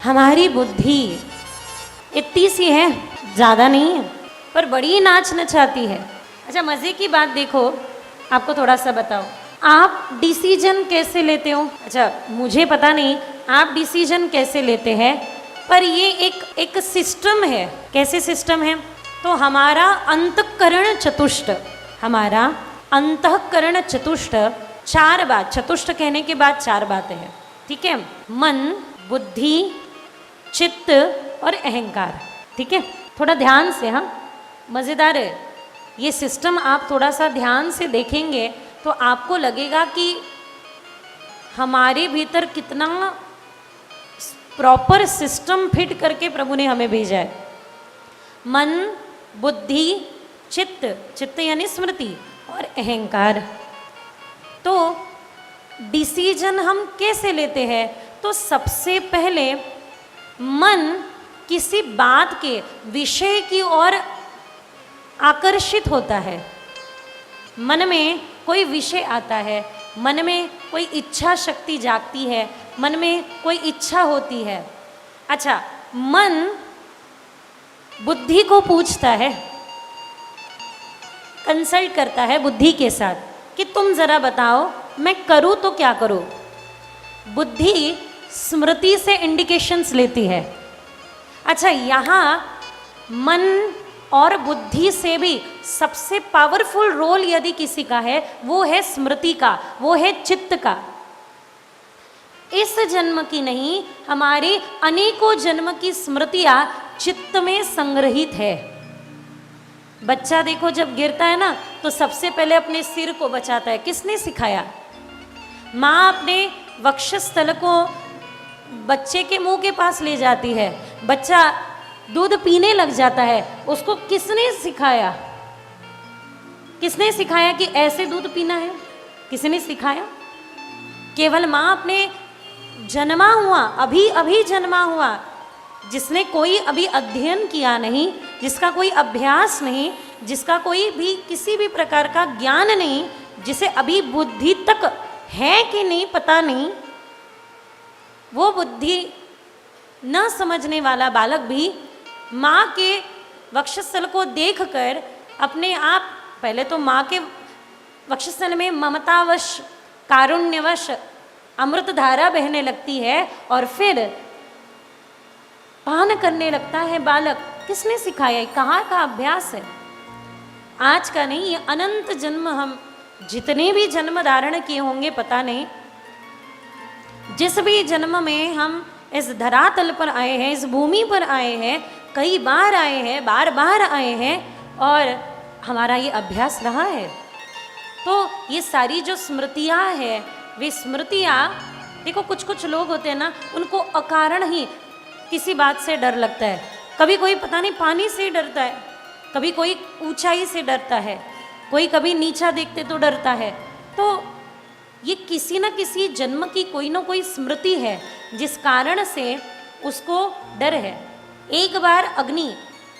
हमारी बुद्धि इतनी सी है, ज़्यादा नहीं है, पर बड़ी नाच नचाती है। अच्छा, मज़े की बात देखो, आपको थोड़ा सा बताओ, आप डिसीजन कैसे लेते हो? अच्छा, मुझे पता नहीं आप डिसीजन कैसे लेते हैं, पर ये एक सिस्टम है। कैसे सिस्टम है? तो हमारा अंतःकरण चतुष्ट, हमारा अंतःकरण चतुष्ट चार बात, चतुष्ट कहने के बाद चार बातें हैं, ठीक है? मन, बुद्धि, चित्त और अहंकार, ठीक है? थोड़ा ध्यान से, हाँ, मज़ेदार है ये सिस्टम। आप थोड़ा सा ध्यान से देखेंगे तो आपको लगेगा कि हमारे भीतर कितना प्रॉपर सिस्टम फिट करके प्रभु ने हमें भेजा है। मन, बुद्धि, चित्त, चित्त यानी स्मृति, और अहंकार। तो डिसीजन हम कैसे लेते हैं? तो सबसे पहले मन किसी बात के विषय की ओर आकर्षित होता है। मन में कोई विषय आता है, मन में कोई इच्छा शक्ति जागती है, मन में कोई इच्छा होती है। अच्छा, मन बुद्धि को पूछता है, कंसल्ट करता है बुद्धि के साथ कि तुम जरा बताओ मैं करूं तो क्या करूं। बुद्धि स्मृति से इंडिकेशंस लेती है। अच्छा, यहाँ मन और बुद्धि से भी सबसे पावरफुल रोल यदि किसी का है, वो है स्मृति का, वो है चित्त का। इस जन्म की नहीं, हमारी अनेकों जन्म की स्मृतियां चित्त में संग्रहित है। बच्चा देखो जब गिरता है ना, तो सबसे पहले अपने सिर को बचाता है। किसने सिखाया? माँ अपने वक्षस्थल को बच्चे के मुंह के पास ले जाती है। बच्चा दूध पीने लग जाता है, उसको किसने सिखाया? किसने सिखाया कि ऐसे दूध पीना है? किसने सिखाया? केवल माँ अपने जन्मा हुआ, अभी अभी जन्मा हुआ, जिसने कोई अभी अध्ययन किया नहीं, जिसका कोई अभ्यास नहीं, जिसका कोई भी किसी भी प्रकार का ज्ञान नहीं, जिसे अभी बुद्धि तक है कि नहीं पता नहीं, वो बुद्धि न समझने वाला बालक भी माँ के वक्षस्थल को देखकर अपने आप, पहले तो माँ के वक्षस्थल में ममतावश, कारुण्यवश अमृत धारा बहने लगती है और फिर पान करने लगता है बालक। किसने सिखाया? कहाँ का अभ्यास है? आज का नहीं, ये अनंत जन्म, हम जितने भी जन्म धारण किए होंगे पता नहीं, जिस भी जन्म में हम इस धरातल पर आए हैं, इस भूमि पर आए हैं, कई बार आए हैं, बार बार आए हैं, और हमारा ये अभ्यास रहा है। तो ये सारी जो स्मृतियाँ हैं, वे स्मृतियाँ, देखो कुछ कुछ लोग होते हैं ना, उनको अकारण ही किसी बात से डर लगता है। कभी कोई पता नहीं पानी से डरता है, कभी कोई ऊंचाई से डरता है, कोई कभी नीचा देखते तो डरता है। तो ये किसी न किसी जन्म की कोई ना कोई स्मृति है जिस कारण से उसको डर है। एक बार अग्नि,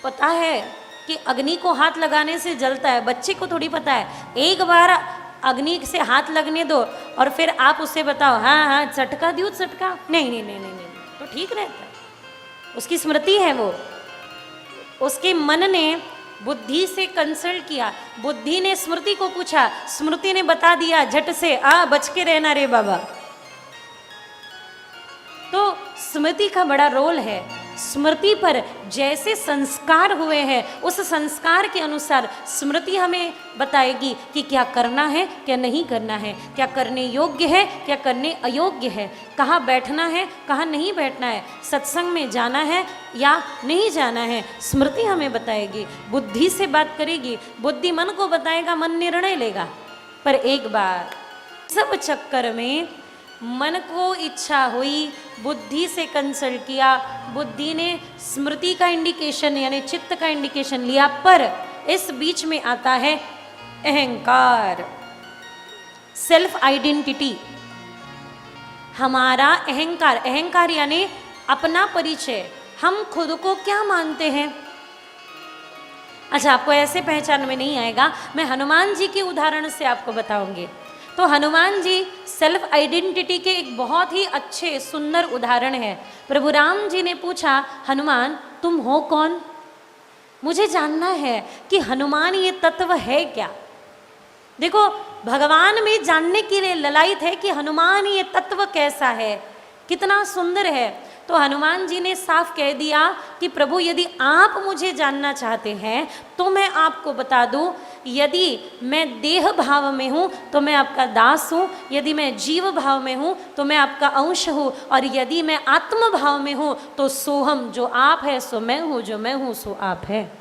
पता है कि अग्नि को हाथ लगाने से जलता है, बच्चे को थोड़ी पता है। एक बार अग्नि से हाथ लगने दो और फिर आप उससे बताओ, हाँ हाँ चटका दियो, चटका नहीं नहीं नहीं नहीं नहीं, तो ठीक रहता है। उसकी स्मृति है वो। उसके मन ने बुद्धि से कंसल्ट किया, बुद्धि ने स्मृति को पूछा, स्मृति ने बता दिया झट से, बच के रहना रे बाबा। तो स्मृति का बड़ा रोल है। स्मृति पर जैसे संस्कार हुए हैं, उस संस्कार के अनुसार स्मृति हमें बताएगी कि क्या करना है, क्या नहीं करना है, क्या करने योग्य है, क्या करने अयोग्य है, कहाँ बैठना है, कहाँ नहीं बैठना है, सत्संग में जाना है या नहीं जाना है। स्मृति हमें बताएगी, बुद्धि से बात करेगी, बुद्धि मन को बताएगा, मन निर्णय लेगा। पर एक बार सब चक्कर में मन को इच्छा हुई, बुद्धि से कंसल्ट किया, बुद्धि ने स्मृति का इंडिकेशन यानी चित्त का इंडिकेशन लिया, पर इस बीच में आता है अहंकार, सेल्फ आइडेंटिटी। हमारा अहंकार, अहंकार यानी अपना परिचय, हम खुद को क्या मानते हैं। अच्छा, आपको ऐसे पहचान में नहीं आएगा, मैं हनुमान जी के उदाहरण से आपको बताऊंगी। तो हनुमान जी सेल्फ आइडेंटिटी के एक बहुत ही अच्छे सुंदर उदाहरण है। प्रभु राम जी ने पूछा, हनुमान तुम हो कौन? मुझे जानना है कि हनुमान ये तत्व है क्या। देखो, भगवान में जानने के लिए ललायत है कि हनुमान ये तत्व कैसा है, कितना सुंदर है। तो हनुमान जी ने साफ कह दिया कि प्रभु यदि आप मुझे जानना चाहते हैं तो मैं आपको बता दूं, यदि मैं देह भाव में हूँ तो मैं आपका दास हूँ, यदि मैं जीव भाव में हूँ तो मैं आपका अंश हूँ, और यदि मैं आत्म भाव में हूँ तो सोहम, जो आप है सो मैं हूँ, जो मैं हूँ सो आप है।